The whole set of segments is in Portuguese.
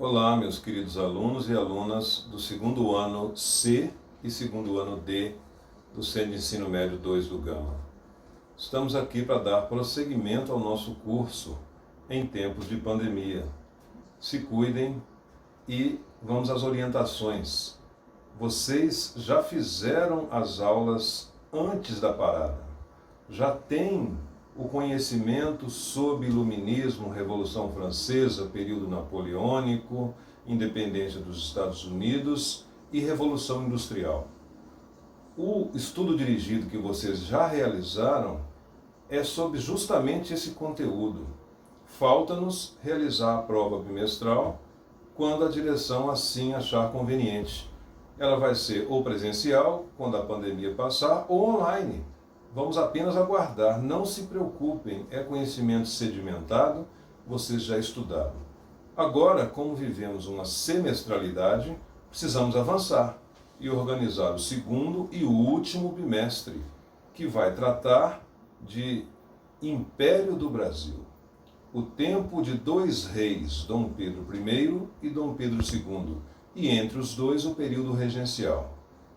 Olá, meus queridos alunos e alunas do segundo ano C e segundo ano D do Centro de Ensino Médio 2 do Gama. Estamos aqui para dar prosseguimento ao nosso curso em tempos de pandemia. Se cuidem e vamos às orientações. Vocês já fizeram as aulas antes da parada? Já têm o conhecimento sobre Iluminismo, Revolução Francesa, período napoleônico, independência dos Estados Unidos e Revolução Industrial. O estudo dirigido que vocês já realizaram é sobre justamente esse conteúdo. Falta-nos realizar a prova bimestral quando a direção assim achar conveniente. Ela vai ser ou presencial, quando a pandemia passar, ou online. Vamos apenas aguardar, não se preocupem, é conhecimento sedimentado, vocês já estudaram. Agora, como vivemos uma semestralidade, precisamos avançar e organizar o segundo e o último bimestre, que vai tratar de Império do Brasil. O tempo de dois reis, Dom Pedro I e Dom Pedro II, e entre os dois o período regencial.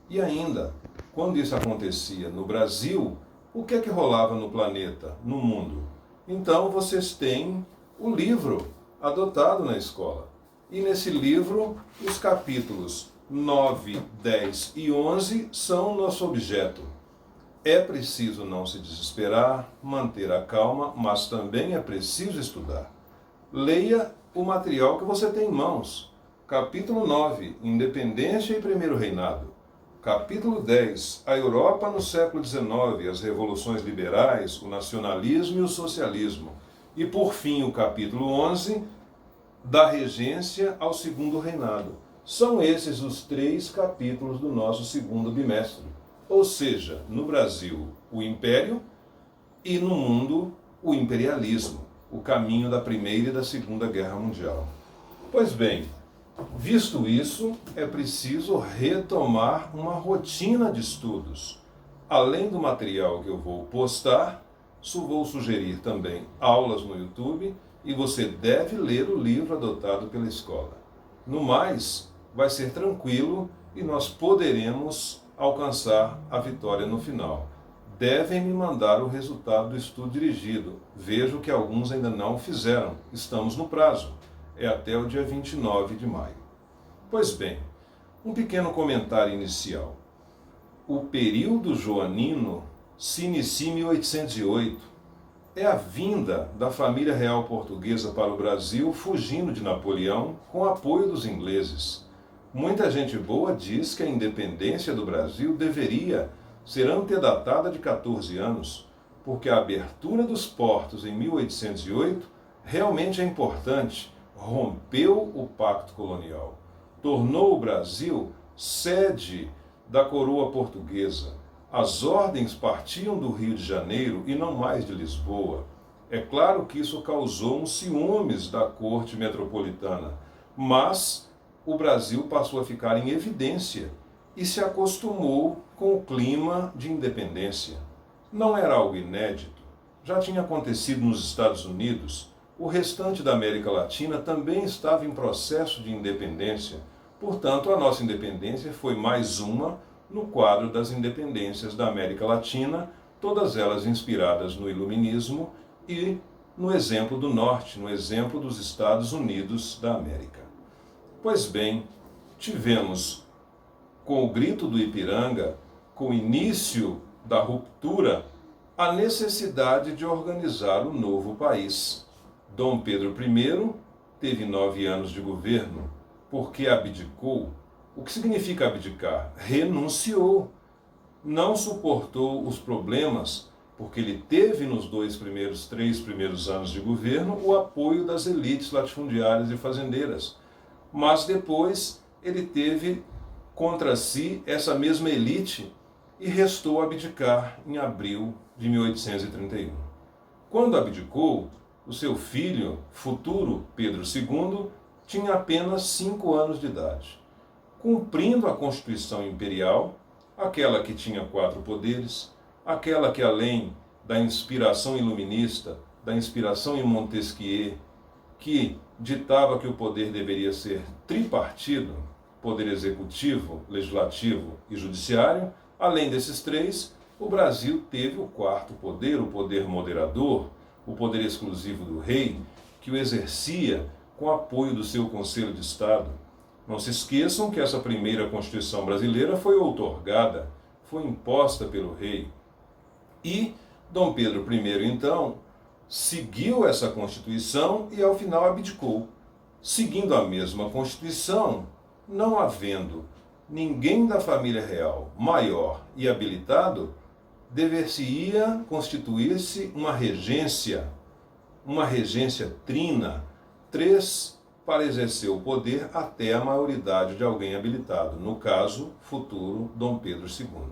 E ainda, quando isso acontecia no Brasil, o que é que rolava no planeta, no mundo? Então vocês têm o livro adotado na escola. E nesse livro, os capítulos 9, 10 e 11 são nosso objeto. É preciso não se desesperar, manter a calma, mas também é preciso estudar. Leia o material que você tem em mãos. Capítulo 9, Independência e Primeiro Reinado. Capítulo 10, a Europa no século XIX, as revoluções liberais, o nacionalismo e o socialismo. E, por fim, o capítulo 11, da regência ao segundo reinado. São esses os três capítulos do nosso segundo bimestre. Ou seja, no Brasil, o império e no mundo, o imperialismo, o caminho da Primeira e da Segunda Guerra Mundial. Pois bem, visto isso, é preciso retomar uma rotina de estudos. Além do material que eu vou postar, vou sugerir também aulas no YouTube e você deve ler o livro adotado pela escola. No mais, vai ser tranquilo e nós poderemos alcançar a vitória no final. Devem me mandar o resultado do estudo dirigido. Vejo que alguns ainda não fizeram. Estamos no prazo. É até o dia 29 de maio. Pois bem, um pequeno comentário inicial. O período joanino se inicia em 1808. É a vinda da família real portuguesa para o Brasil fugindo de Napoleão com apoio dos ingleses. Muita gente boa diz que a independência do Brasil deveria ser antedatada de 14 anos, porque a abertura dos portos em 1808 realmente é importante. Rompeu o pacto colonial, tornou o Brasil sede da coroa portuguesa. As ordens partiam do Rio de Janeiro e não mais de Lisboa. É claro que isso causou uns ciúmes da corte metropolitana, mas o Brasil passou a ficar em evidência e se acostumou com o clima de independência. Não era algo inédito, já tinha acontecido nos Estados Unidos. O restante da América Latina também estava em processo de independência. Portanto, a nossa independência foi mais uma no quadro das independências da América Latina, todas elas inspiradas no Iluminismo e no exemplo do Norte, no exemplo dos Estados Unidos da América. Pois bem, tivemos, com o grito do Ipiranga, com o início da ruptura, a necessidade de organizar o novo país. Dom Pedro I teve 9 anos de governo porque abdicou. O que significa abdicar? Renunciou. Não suportou os problemas porque ele teve nos 3 primeiros anos de governo o apoio das elites latifundiárias e fazendeiras. Mas depois ele teve contra si essa mesma elite e restou abdicar em abril de 1831. Quando abdicou, o seu filho, futuro Pedro II, tinha apenas 5 anos de idade. Cumprindo a Constituição Imperial, aquela que tinha 4 poderes, aquela que além da inspiração iluminista, da inspiração em Montesquieu, que ditava que o poder deveria ser tripartido, poder executivo, legislativo e judiciário. Além desses três, o Brasil teve o quarto poder, o poder moderador, o poder exclusivo do rei, que o exercia com apoio do seu Conselho de Estado. Não se esqueçam que essa primeira Constituição brasileira foi outorgada, foi imposta pelo rei. E Dom Pedro I, então, seguiu essa Constituição e ao final abdicou. Seguindo a mesma Constituição, não havendo ninguém da família real maior e habilitado, dever-se-ia constituir-se uma regência trina, 3 para exercer o poder até a maioridade de alguém habilitado, no caso, futuro Dom Pedro II.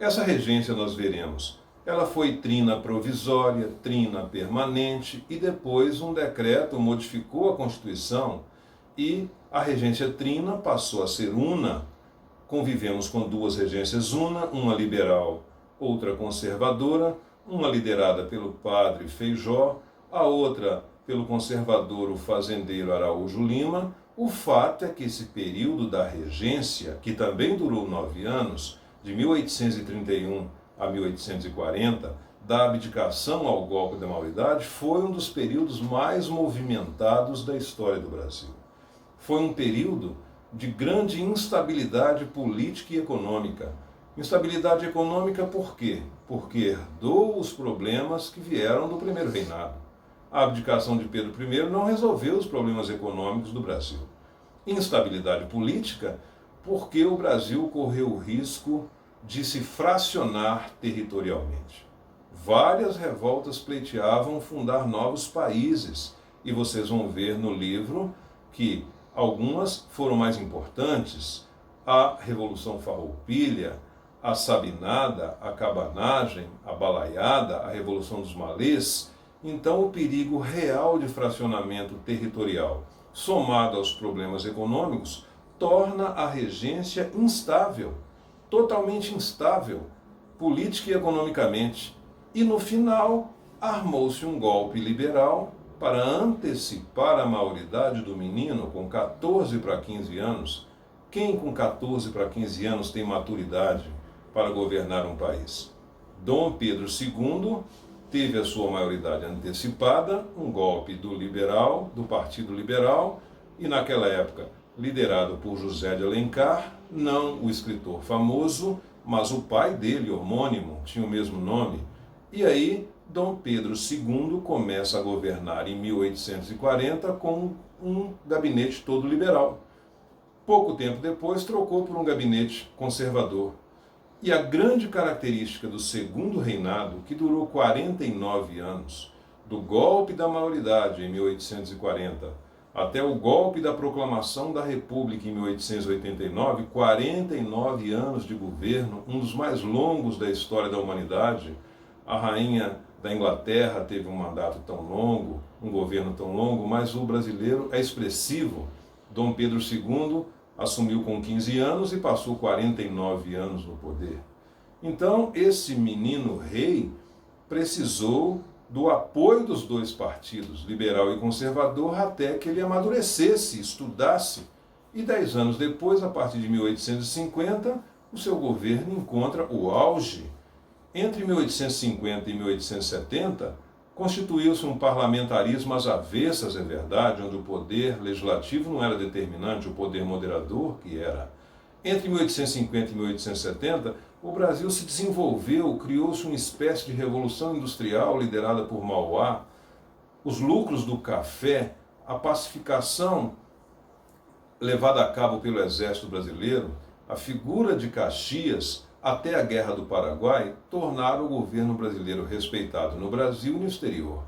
Essa regência nós veremos, ela foi trina provisória, trina permanente e depois um decreto modificou a Constituição e a regência trina passou a ser una. Convivemos com duas regências una, uma liberal, outra conservadora, uma liderada pelo padre Feijó, a outra pelo conservador, o fazendeiro Araújo Lima. O fato é que esse período da regência, que também durou 9 anos, de 1831 a 1840, da abdicação ao golpe da maioridade, foi um dos períodos mais movimentados da história do Brasil. Foi um período de grande instabilidade política e econômica. Instabilidade econômica por quê? Porque herdou os problemas que vieram do primeiro reinado. A abdicação de Pedro I não resolveu os problemas econômicos do Brasil. Instabilidade política porque o Brasil correu o risco de se fracionar territorialmente. Várias revoltas pleiteavam fundar novos países, e vocês vão ver no livro que algumas foram mais importantes: a Revolução Farroupilha, a Sabinada, a Cabanagem, a Balaiada, a Revolução dos Malês. Então, o perigo real de fracionamento territorial, somado aos problemas econômicos, torna a regência instável, totalmente instável, política e economicamente. E, no final, armou-se um golpe liberal para antecipar a maioridade do menino com 14 para 15 anos. Quem com 14 para 15 anos tem maturidade para governar um país? Dom Pedro II teve a sua maioridade antecipada, um golpe do liberal, do Partido Liberal, e naquela época liderado por José de Alencar, não o escritor famoso, mas o pai dele, homônimo, tinha o mesmo nome. E aí Dom Pedro II começa a governar em 1840 com um gabinete todo liberal. Pouco tempo depois trocou por um gabinete conservador. E a grande característica do segundo reinado, que durou 49 anos, do golpe da maioridade em 1840 até o golpe da proclamação da República em 1889, 49 anos de governo, um dos mais longos da história da humanidade. A rainha da Inglaterra teve um mandato tão longo, um governo tão longo, mas o brasileiro é expressivo. Dom Pedro II assumiu com 15 anos e passou 49 anos no poder. Então, esse menino rei precisou do apoio dos dois partidos, liberal e conservador, até que ele amadurecesse, estudasse. E 10 anos depois, a partir de 1850, o seu governo encontra o auge. Entre 1850 e 1870, constituiu-se um parlamentarismo às avessas, é verdade, onde o poder legislativo não era determinante, o poder moderador que era. Entre 1850 e 1870, o Brasil se desenvolveu, criou-se uma espécie de revolução industrial liderada por Mauá, os lucros do café, a pacificação levada a cabo pelo Exército Brasileiro, a figura de Caxias, até a Guerra do Paraguai, tornaram o governo brasileiro respeitado no Brasil e no exterior.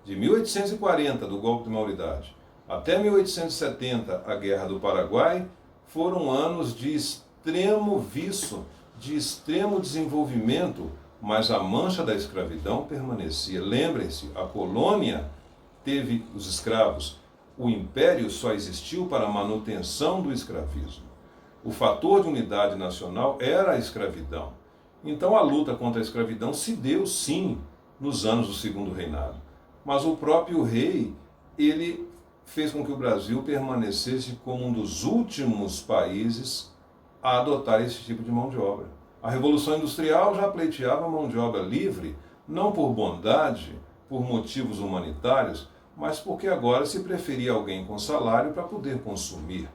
De 1840, do golpe de maioridade, até 1870, a Guerra do Paraguai, foram anos de extremo viço, de extremo desenvolvimento, mas a mancha da escravidão permanecia. Lembrem-se, a colônia teve os escravos, o império só existiu para a manutenção do escravismo. O fator de unidade nacional era a escravidão. Então a luta contra a escravidão se deu sim nos anos do segundo reinado. Mas o próprio rei, ele fez com que o Brasil permanecesse como um dos últimos países a adotar esse tipo de mão de obra. A Revolução Industrial já pleiteava mão de obra livre, não por bondade, por motivos humanitários, mas porque agora se preferia alguém com salário para poder consumir.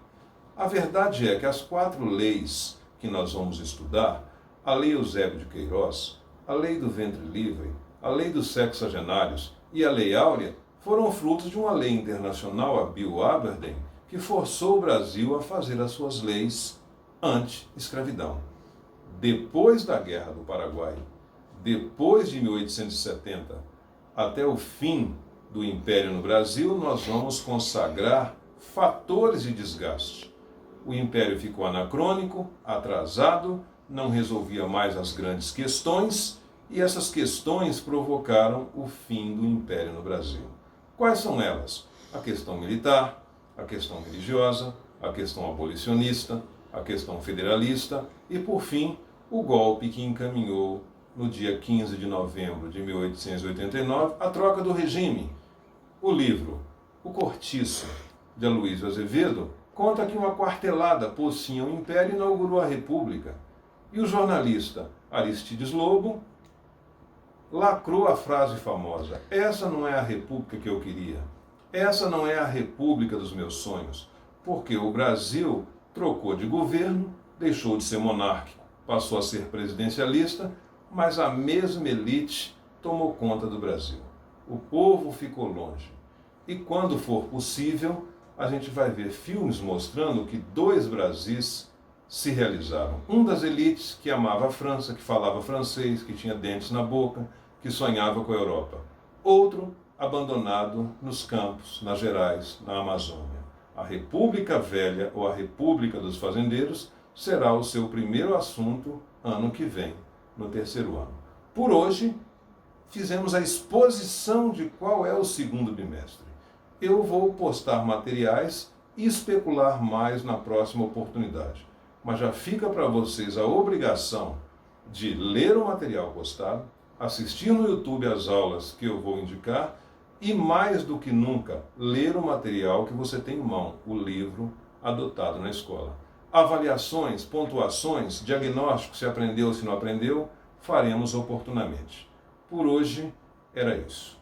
A verdade é que as 4 leis que nós vamos estudar, a Lei Eusébio de Queiroz, a Lei do Ventre Livre, a Lei dos Sexagenários e a Lei Áurea, foram frutos de uma lei internacional, a Bill Aberdeen, que forçou o Brasil a fazer as suas leis anti-escravidão. Depois da Guerra do Paraguai, depois de 1870, até o fim do Império no Brasil, nós vamos consagrar fatores de desgaste. O Império ficou anacrônico, atrasado, não resolvia mais as grandes questões, e essas questões provocaram o fim do Império no Brasil. Quais são elas? A questão militar, a questão religiosa, a questão abolicionista, a questão federalista e, por fim, o golpe que encaminhou, no dia 15 de novembro de 1889, a troca do regime. O livro O Cortiço, de Aloysio Azevedo, conta que uma quartelada pôs fim ao Império e inaugurou a República. E o jornalista Aristides Lobo lacrou a frase famosa: essa não é a república que eu queria, essa não é a república dos meus sonhos, porque o Brasil trocou de governo, deixou de ser monárquico, passou a ser presidencialista, mas a mesma elite tomou conta do Brasil. O povo ficou longe. E quando for possível, a gente vai ver filmes mostrando que 2 Brasis se realizaram. Um das elites que amava a França, que falava francês, que tinha dentes na boca, que sonhava com a Europa. Outro abandonado nos campos, nas Gerais, na Amazônia. A República Velha, ou a República dos Fazendeiros, será o seu primeiro assunto ano que vem, no 3º ano. Por hoje, fizemos a exposição de qual é o 2º bimestre. Eu vou postar materiais e especular mais na próxima oportunidade. Mas já fica para vocês a obrigação de ler o material postado, assistir no YouTube as aulas que eu vou indicar e, mais do que nunca, ler o material que você tem em mão, o livro adotado na escola. Avaliações, pontuações, diagnóstico, se aprendeu ou se não aprendeu, faremos oportunamente. Por hoje, era isso.